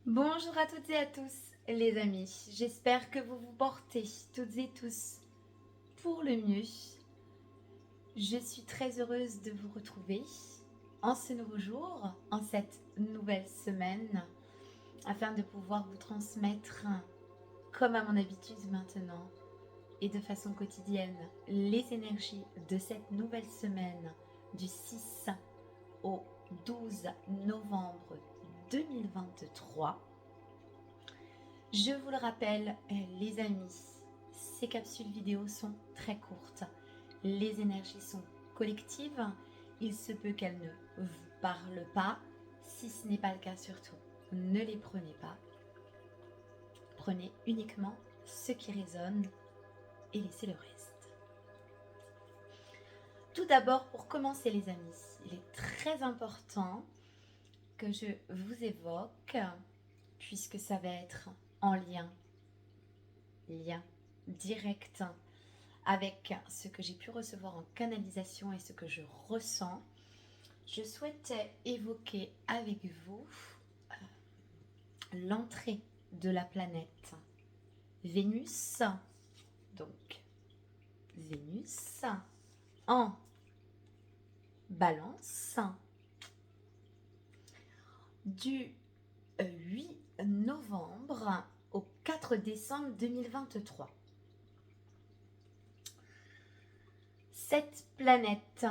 Bonjour à toutes et à tous les amis, j'espère que vous vous portez toutes et tous pour le mieux. Je suis très heureuse de vous retrouver en ce nouveau jour, en cette nouvelle semaine, afin de pouvoir vous transmettre, comme à mon habitude maintenant et de façon quotidienne, les énergies de cette nouvelle semaine du 6 au 12 novembre 2023. Je vous le rappelle, les amis, ces capsules vidéo sont très courtes. Les énergies sont collectives. Il se peut qu'elles ne vous parlent pas. Si ce n'est pas le cas, surtout, ne les prenez pas. Prenez uniquement ce qui résonne et laissez le reste. Tout d'abord, pour commencer les amis, il est très important que je vous évoque, puisque ça va être en lien direct avec ce que j'ai pu recevoir en canalisation et ce que je ressens. Je souhaitais évoquer avec vous l'entrée de la planète Vénus, donc Vénus en Balance du 8 novembre au 4 décembre 2023. Cette planète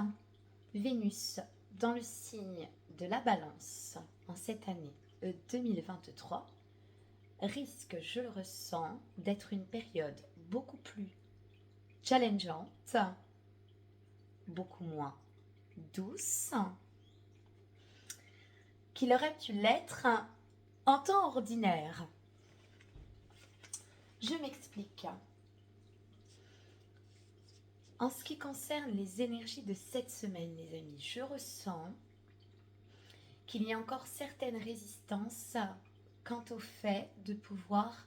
Vénus dans le signe de la Balance en cette année 2023 risque, je le ressens, d'être une période beaucoup plus challengeante, beaucoup moins douce qu'il aurait pu l'être en temps ordinaire. Je m'explique. En ce qui concerne les énergies de cette semaine, les amis, je ressens qu'il y a encore certaines résistances quant au fait de pouvoir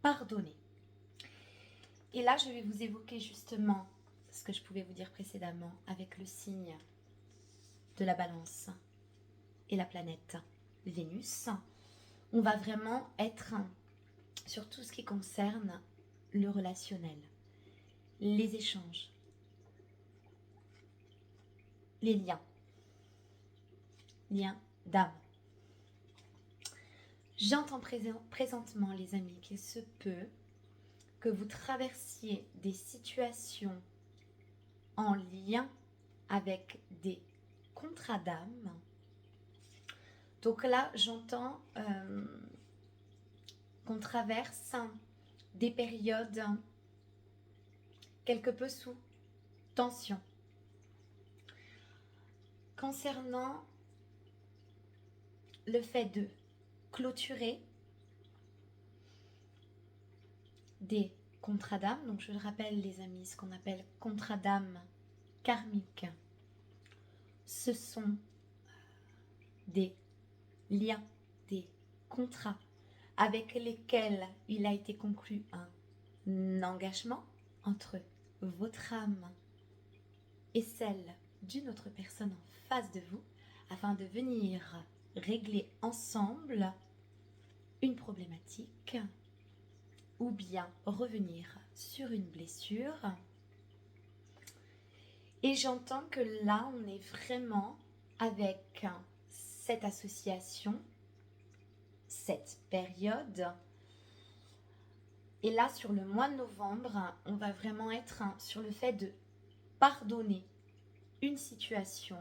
pardonner. Et là, je vais vous évoquer justement ce que je pouvais vous dire précédemment avec le signe de la Balance et la planète Vénus. On va vraiment être sur tout ce qui concerne le relationnel, les échanges, les liens d'âme. J'entends présentement, les amis, qu'il se peut que vous traversiez des situations en lien avec des contrats d'âme. Donc là, j'entends qu'on traverse des périodes quelque peu sous tension. Concernant le fait de clôturer des contrats d'âme, donc je le rappelle les amis, ce qu'on appelle contrats d'âme karmiques, ce sont des liens, des contrats avec lesquels il a été conclu un engagement entre votre âme et celle d'une autre personne en face de vous afin de venir régler ensemble une problématique ou bien revenir sur une blessure. Et j'entends que là, on est vraiment avec cette association, cette période. Et là, sur le mois de novembre, on va vraiment être sur le fait de pardonner une situation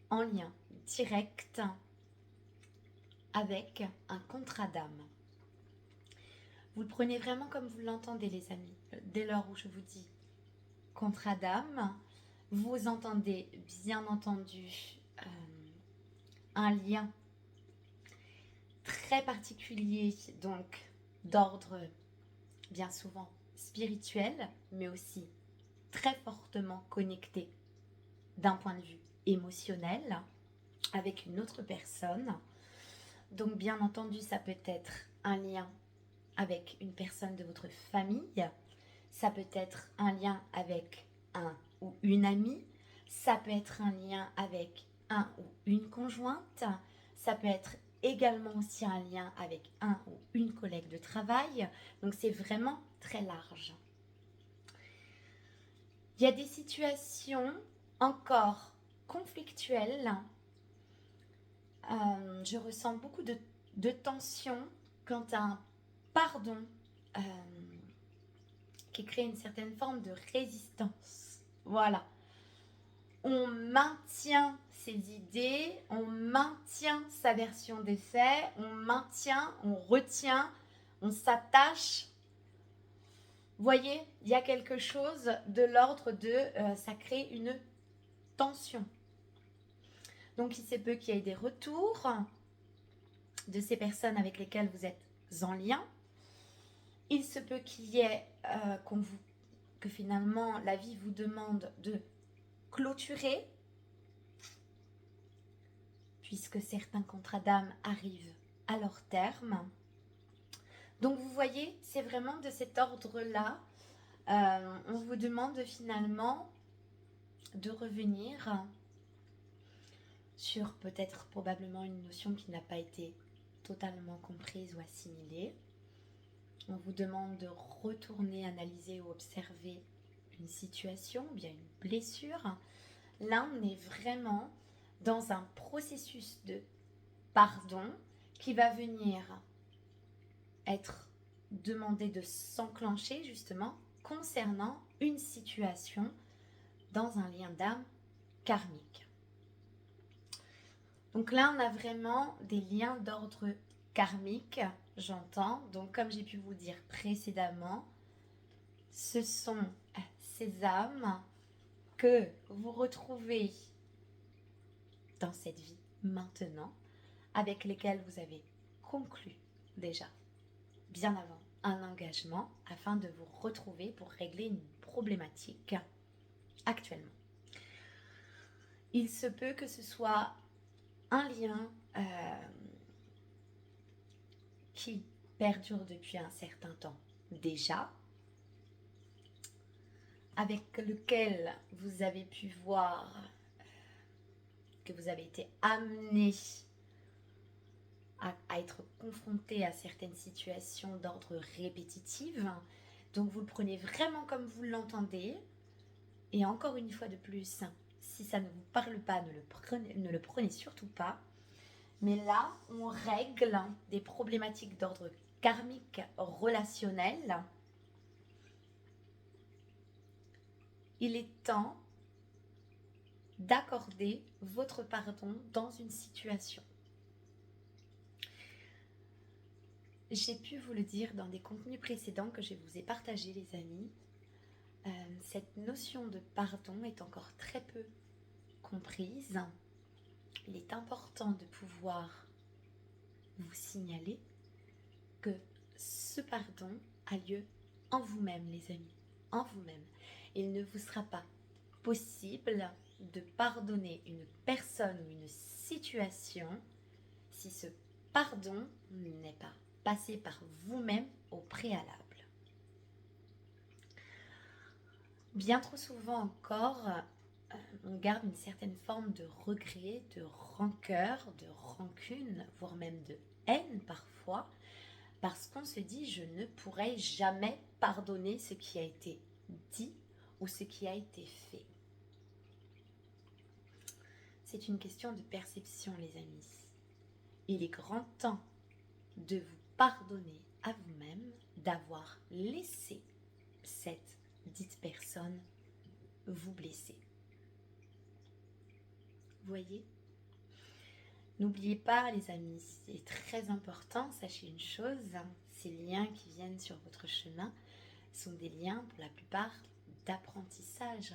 en lien direct avec un contrat d'âme. Vous le prenez vraiment comme vous l'entendez, les amis. Dès lors où je vous dis contrat d'âme, vous entendez bien entendu un lien très particulier, donc d'ordre bien souvent spirituel, mais aussi très fortement connecté d'un point de vue émotionnel avec une autre personne. Donc bien entendu, ça peut être un lien avec une personne de votre famille, ça peut être un lien avec un ou une amie, ça peut être un lien avec un ou une conjointe, ça peut être également aussi un lien avec un ou une collègue de travail. Donc c'est vraiment très large. Il y a des situations encore conflictuelles. Je ressens beaucoup de tension quant à un pardon qui crée une certaine forme de résistance. Voilà. On maintient ses idées, on maintient sa version des faits, on maintient, on retient, on s'attache. Vous voyez, il y a quelque chose de l'ordre de ça crée une tension. Donc il se peut qu'il y ait des retours de ces personnes avec lesquelles vous êtes en lien. Il se peut qu'il y ait que finalement la vie vous demande de clôturer, puisque certains contrats d'âme arrivent à leur terme. Donc vous voyez, c'est vraiment de cet ordre-là. On vous demande finalement de revenir sur peut-être probablement une notion qui n'a pas été totalement comprise ou assimilée. On vous demande de retourner analyser ou observer une situation, ou bien une blessure. Là, on est vraiment dans un processus de pardon qui va venir être demandé de s'enclencher justement concernant une situation dans un lien d'âme karmique. Donc là, on a vraiment des liens d'ordre karmique, j'entends. Donc comme j'ai pu vous dire précédemment, ce sont ces âmes que vous retrouvez dans cette vie maintenant, avec lesquelles vous avez conclu déjà bien avant un engagement afin de vous retrouver pour régler une problématique actuellement. Il se peut que ce soit un lien qui perdure depuis un certain temps déjà, avec lequel vous avez pu voir que vous avez été amené à être confronté à certaines situations d'ordre répétitif. Donc vous le prenez vraiment comme vous l'entendez. Et encore une fois de plus, si ça ne vous parle pas, ne le prenez surtout pas. Mais là, on règle des problématiques d'ordre karmique relationnel. Il est temps d'accorder votre pardon dans une situation. J'ai pu vous le dire dans des contenus précédents que je vous ai partagés, les amis. Cette notion de pardon est encore très peu comprise. Il est important de pouvoir vous signaler que ce pardon a lieu en vous-même, les amis, en vous-même. Il ne vous sera pas possible de pardonner une personne ou une situation si ce pardon n'est pas passé par vous-même au préalable. Bien trop souvent encore, on garde une certaine forme de regret, de rancœur, de rancune, voire même de haine parfois, parce qu'on se dit « je ne pourrai jamais pardonner ce qui a été dit ou ce qui a été fait ». C'est une question de perception, les amis. Il est grand temps de vous pardonner à vous-même d'avoir laissé cette dite personne vous blesser. Vous voyez ? N'oubliez pas, les amis, c'est très important, sachez une chose, ces liens qui viennent sur votre chemin sont des liens pour la plupart d'apprentissage,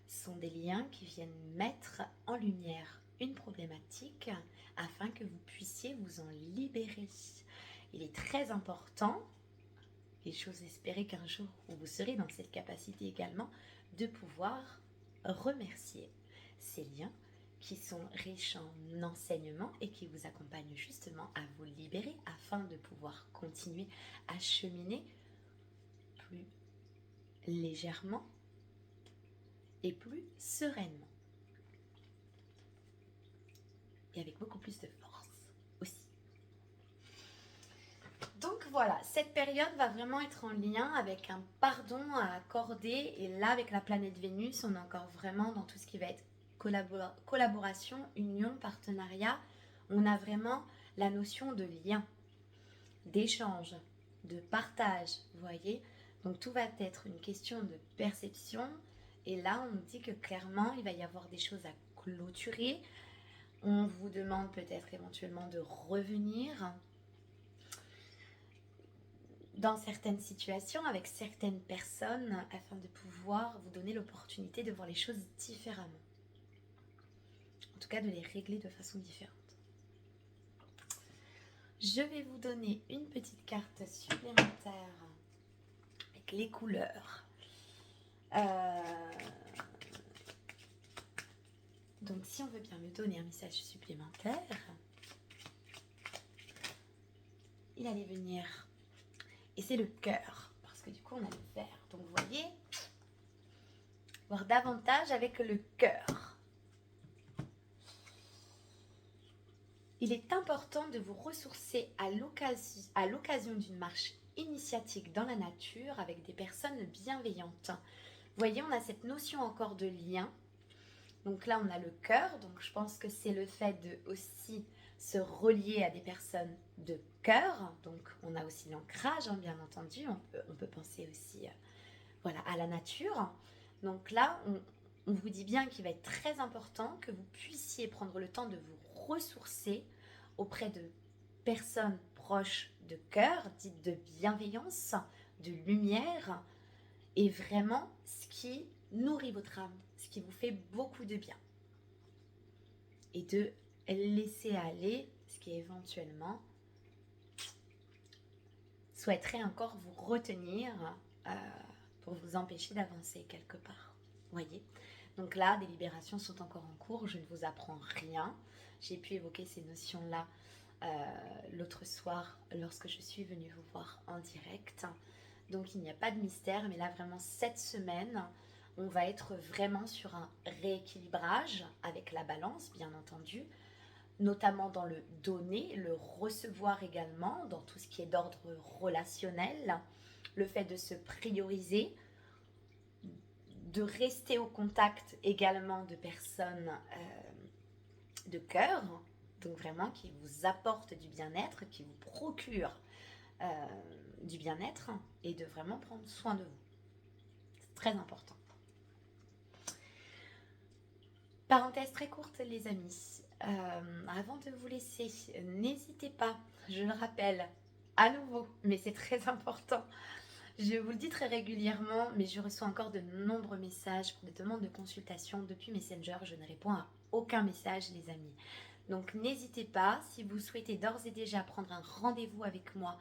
sont des liens qui viennent mettre en lumière une problématique afin que vous puissiez vous en libérer. Il est très important, et j'ose espérer qu'un jour où vous serez dans cette capacité également, de pouvoir remercier ces liens qui sont riches en enseignements et qui vous accompagnent justement à vous libérer afin de pouvoir continuer à cheminer plus légèrement et plus sereinement. Et avec beaucoup plus de force aussi. voilà, cette période va vraiment être en lien avec un pardon à accorder. Et là, avec la planète Vénus, on est encore vraiment dans tout ce qui va être collaboration, union, partenariat. On a vraiment la notion de lien, d'échange, de partage, vous voyez. Donc tout va être une question de perception. Et là, on dit que clairement, il va y avoir des choses à clôturer. On vous demande peut-être éventuellement de revenir dans certaines situations avec certaines personnes afin de pouvoir vous donner l'opportunité de voir les choses différemment. En tout cas, de les régler de façon différente. Je vais vous donner une petite carte supplémentaire avec les couleurs. Donc, si on veut bien me donner un message supplémentaire, il allait venir. Et c'est le cœur, parce que du coup, on a le vert. Donc, vous voyez, voir davantage avec le cœur. Il est important de vous ressourcer à l'occasion d'une marche initiatique dans la nature avec des personnes bienveillantes. Vous voyez, on a cette notion encore de lien. Donc là, on a le cœur. Donc je pense que c'est le fait de aussi se relier à des personnes de cœur. Donc on a aussi l'ancrage, hein, bien entendu. On peut penser aussi voilà, à la nature. Donc là, on vous dit bien qu'il va être très important que vous puissiez prendre le temps de vous ressourcer auprès de personnes proches de cœur, dites de bienveillance, de lumière, et vraiment ce qui nourrit votre âme, ce qui vous fait beaucoup de bien. Et de laisser aller ce qui éventuellement souhaiterait encore vous retenir pour vous empêcher d'avancer quelque part. Voyez ? Donc là, des libérations sont encore en cours, je ne vous apprends rien. J'ai pu évoquer ces notions-là l'autre soir lorsque je suis venue vous voir en direct. Donc il n'y a pas de mystère, mais là vraiment cette semaine, on va être vraiment sur un rééquilibrage avec la balance, bien entendu, notamment dans le donner, le recevoir également, dans tout ce qui est d'ordre relationnel, le fait de se prioriser, de rester au contact également de personnes de cœur, donc vraiment qui vous apportent du bien-être, qui vous procurent du bien-être et de vraiment prendre soin de vous. C'est très important. Parenthèse très courte les amis, avant de vous laisser, n'hésitez pas, je le rappelle à nouveau, mais c'est très important. Je vous le dis très régulièrement, mais je reçois encore de nombreux messages pour des demandes de consultation depuis Messenger. Je ne réponds à aucun message, les amis. Donc n'hésitez pas, si vous souhaitez d'ores et déjà prendre un rendez-vous avec moi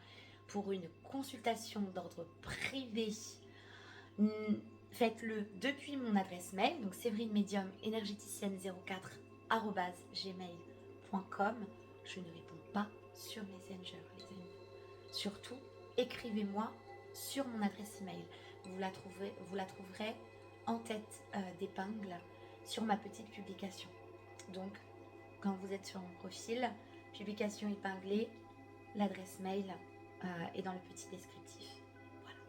pour une consultation d'ordre privé, faites-le depuis mon adresse mail, donc séverinemedium04@gmail.com. Je ne réponds pas sur Messenger, les amis. Surtout, écrivez-moi sur mon adresse email. Vous la trouverez en tête d'épingle sur ma petite publication. Donc, quand vous êtes sur mon profil, publication épinglée, l'adresse mail est dans le petit descriptif. Voilà.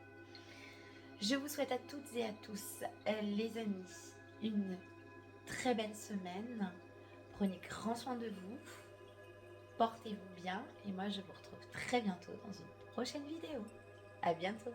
Je vous souhaite à toutes et à tous, les amis, une très belle semaine. Prenez grand soin de vous. Portez-vous bien. Et moi, je vous retrouve très bientôt dans une prochaine vidéo. À bientôt.